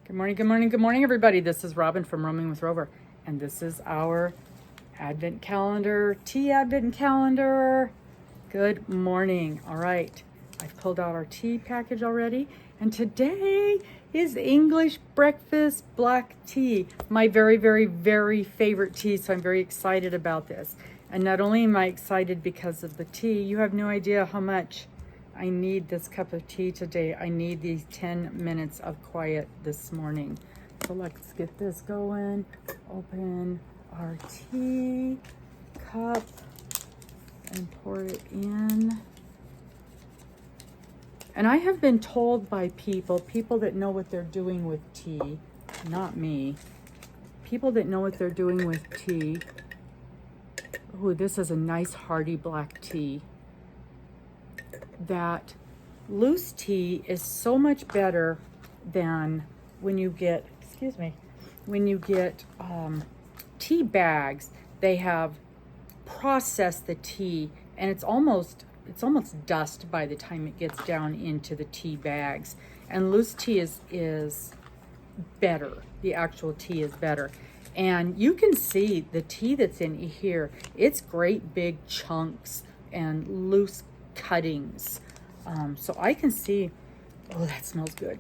Good morning, good morning, good morning, everybody. This is Robin from Roaming with Rover, and this is our Advent calendar, tea Advent calendar. Good morning. All right, I've pulled out our tea package already, and today is English breakfast black tea, my very, very, very favorite tea, so I'm very excited about this. And not only am I excited because of the tea, you have no idea how much I need this cup of tea today. I need these 10 minutes of quiet this morning. So let's get this going. Open our tea cup and pour it in. And I have been told by people that know what they're doing with tea, not me, people that know what they're doing with tea. Ooh, this is a nice hearty black tea. That loose tea is so much better than when you get, when you get tea bags. They have processed the tea, and it's almost dust by the time it gets down into the tea bags. And loose tea is better. The actual tea is better. And you can see the tea that's in here. It's great big chunks and loose cuttings. So I can see, oh, that smells good.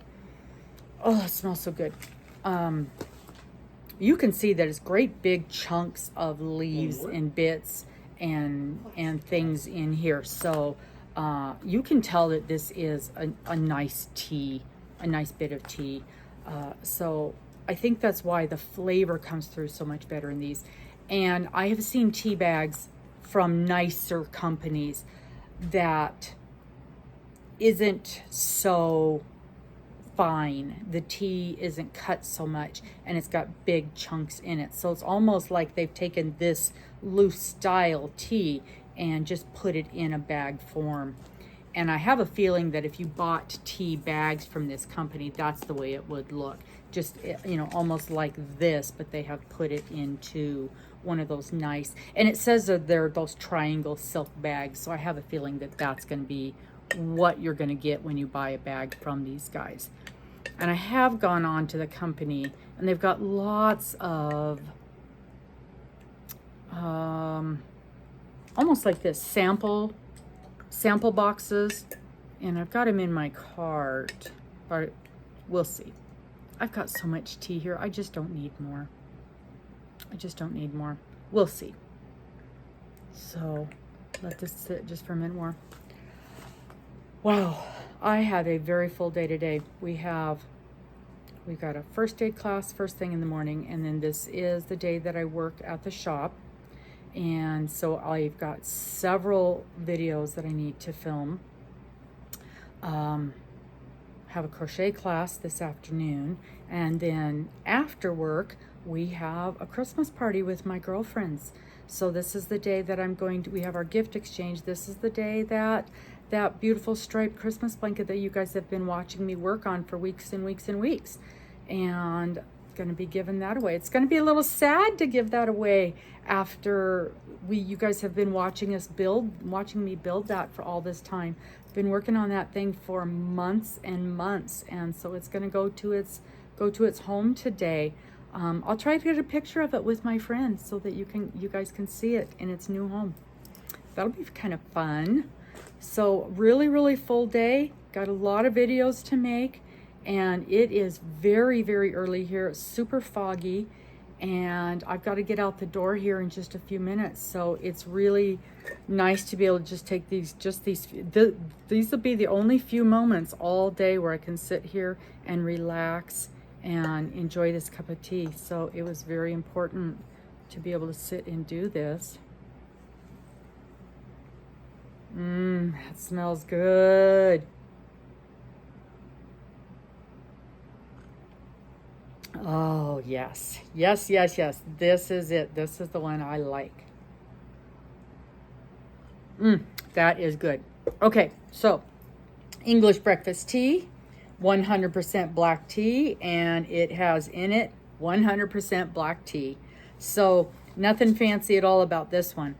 Oh, it smells so good. You can see that it's great big chunks of leaves and bits and things in here. So you can tell that this is a nice tea, a nice bit of tea. So I think that's why the flavor comes through so much better in these. And I have seen tea bags from nicer companies that isn't so fine. The tea isn't cut so much, and it's got big chunks in it. So it's almost like they've taken this loose style tea and just put it in a bag form. And I have a feeling that if you bought tea bags from this company, that's the way it would look. Just, you know, almost like this, but they have put it into one of those nice, and it says that they're those triangle silk bags. So I have a feeling that that's going to be what you're going to get when you buy a bag from these guys. And I have gone on to the company, and they've got lots of almost like this sample boxes, and I've got them in my cart, but we'll see. I've got so much tea here. I just don't need more. We'll see. So let this sit just for a minute more. Wow, I had a very full day today. We've got a first aid class first thing in the morning, and then this is the day that I work at the shop. And so I've got several videos that I need to film. Have a crochet class this afternoon, and then after work we have a Christmas party with my girlfriends. So this is the day that we have our gift exchange. This is the day that beautiful striped Christmas blanket that you guys have been watching me work on for weeks and weeks and weeks, and going to be giving that away. It's going to be a little sad to give that away after you guys have been watching me build that for all this time. Been working on that thing for months and months, and so it's going to go to its home today. I'll try to get a picture of it with my friends so that you guys can see it in its new home. That'll be kind of fun. So really, really full day. Got a lot of videos to make, and it is very, very early here. It's super foggy, and I've got to get out the door here in just a few minutes. So it's really nice to be able to just take these will be the only few moments all day where I can sit here and relax and enjoy this cup of tea. So it was very important to be able to sit and do this. That smells good. Oh, yes. Yes, yes, yes. This is it. This is the one I like. That is good. Okay, so English breakfast tea, 100% black tea, and it has in it 100% black tea. So nothing fancy at all about this one.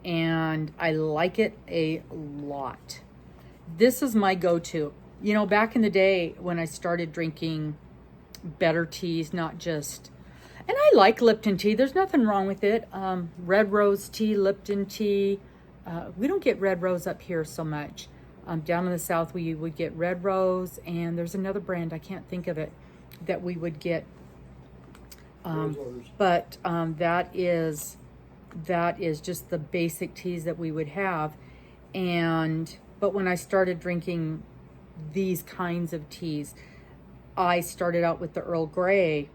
And I like it a lot. This is my go-to. You know, back in the day when I started drinking better teas, not just, and I like Lipton tea. There's nothing wrong with it. Red rose tea, Lipton tea. We don't get red rose up here so much. Down in the south, we would get red rose, and there's another brand, I can't think of it, that we would get. But that is just the basic teas that we would have. But when I started drinking these kinds of teas, I started out with the Earl Grey,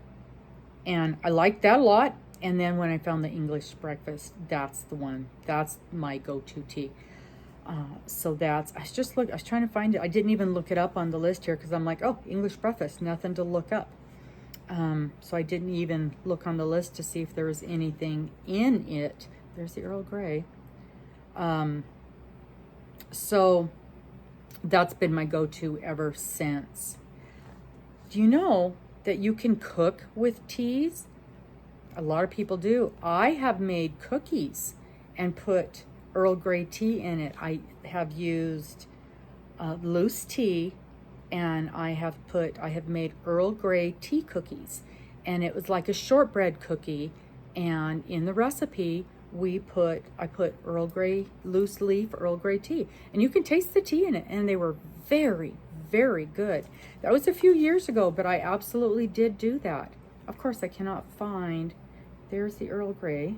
and I liked that a lot. And then when I found the English breakfast, that's the one. That's my go-to tea. So that's, I was trying to find it. I didn't even look it up on the list here because I'm like, oh, English breakfast, nothing to look up. So I didn't even look on the list to see if there was anything in it. There's the Earl Grey. So that's been my go-to ever since. Do you know that you can cook with teas? A lot of people do. I have made cookies and put Earl Grey tea in it. I have used loose tea, and I have made Earl Grey tea cookies, and it was like a shortbread cookie. And in the recipe, I put Earl Grey, loose leaf Earl Grey tea, and you can taste the tea in it, and they were very, very good. That was a few years ago, but I absolutely did do that. Of course, I cannot find, there's the Earl Grey.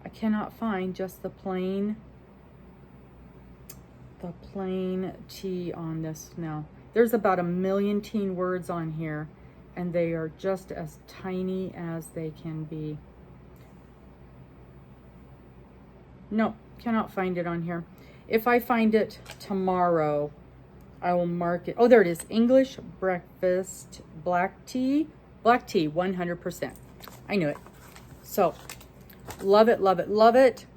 I cannot find just the plain tea on this now. There's about 1 million teen words on here, and they are just as tiny as they can be. No, cannot find it on here. If I find it tomorrow, I will mark it. Oh, there it is. English breakfast black tea. Black tea, 100%. I knew it. So, love it, love it, love it.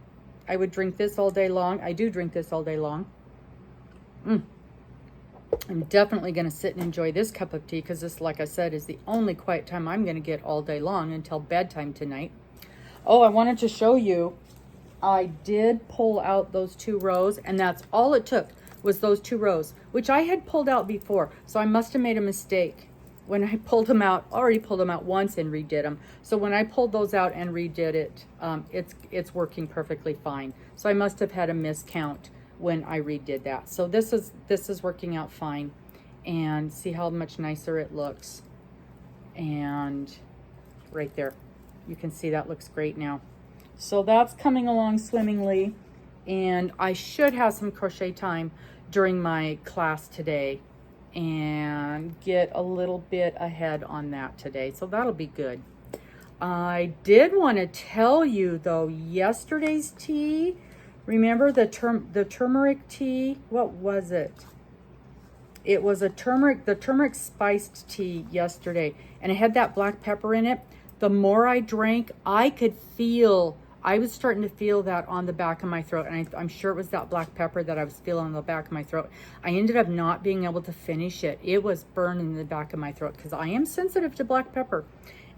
I would drink this all day long. I do drink this all day long. I'm definitely going to sit and enjoy this cup of tea because this, like I said, is the only quiet time I'm going to get all day long until bedtime tonight. Oh, I wanted to show you. I did pull out those 2 rows, and that's all it took was those 2 rows, which I had pulled out before. So I must have made a mistake when I pulled them out. Already pulled them out once and redid them. So when I pulled those out and redid it, it's working perfectly fine. So I must have had a miscount when I redid that. So this is working out fine, and see how much nicer it looks. And right there, you can see that looks great now. So that's coming along swimmingly, and I should have some crochet time during my class today and get a little bit ahead on that today. So that'll be good. I did want to tell you though, yesterday's tea, remember the turmeric tea? What was it? It was the turmeric spiced tea yesterday, and it had that black pepper in it. The more I drank, I was starting to feel that on the back of my throat, and I'm sure it was that black pepper that I was feeling on the back of my throat. I ended up not being able to finish it. It was burning in the back of my throat because I am sensitive to black pepper,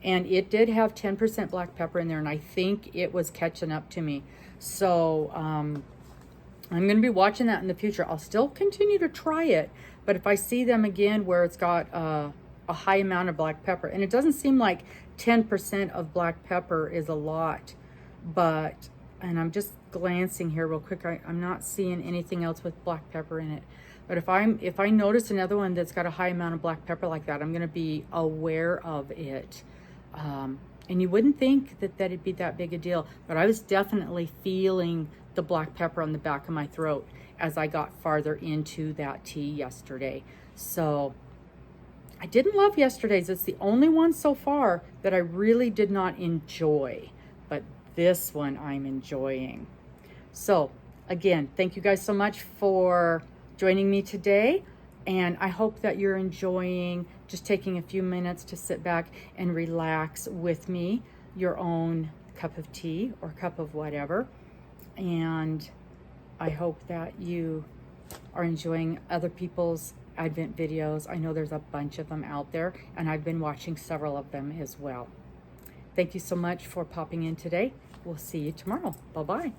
and it did have 10% black pepper in there, and I think it was catching up to me. So I'm going to be watching that in the future. I'll still continue to try it, but if I see them again where it's got a high amount of black pepper, and it doesn't seem like 10% of black pepper is a lot, and I'm just glancing here real quick. I'm not seeing anything else with black pepper in it. But if I notice another one that's got a high amount of black pepper like that, I'm going to be aware of it. And you wouldn't think that it'd be that big a deal, but I was definitely feeling the black pepper on the back of my throat as I got farther into that tea yesterday. So I didn't love yesterday's. It's the only one so far that I really did not enjoy, but this one I'm enjoying. So again, thank you guys so much for joining me today, and I hope that you're enjoying just taking a few minutes to sit back and relax with me, your own cup of tea or cup of whatever. And I hope that you are enjoying other people's Advent videos. I know there's a bunch of them out there, and I've been watching several of them as well. Thank you so much for popping in today. We'll see you tomorrow. Bye-bye.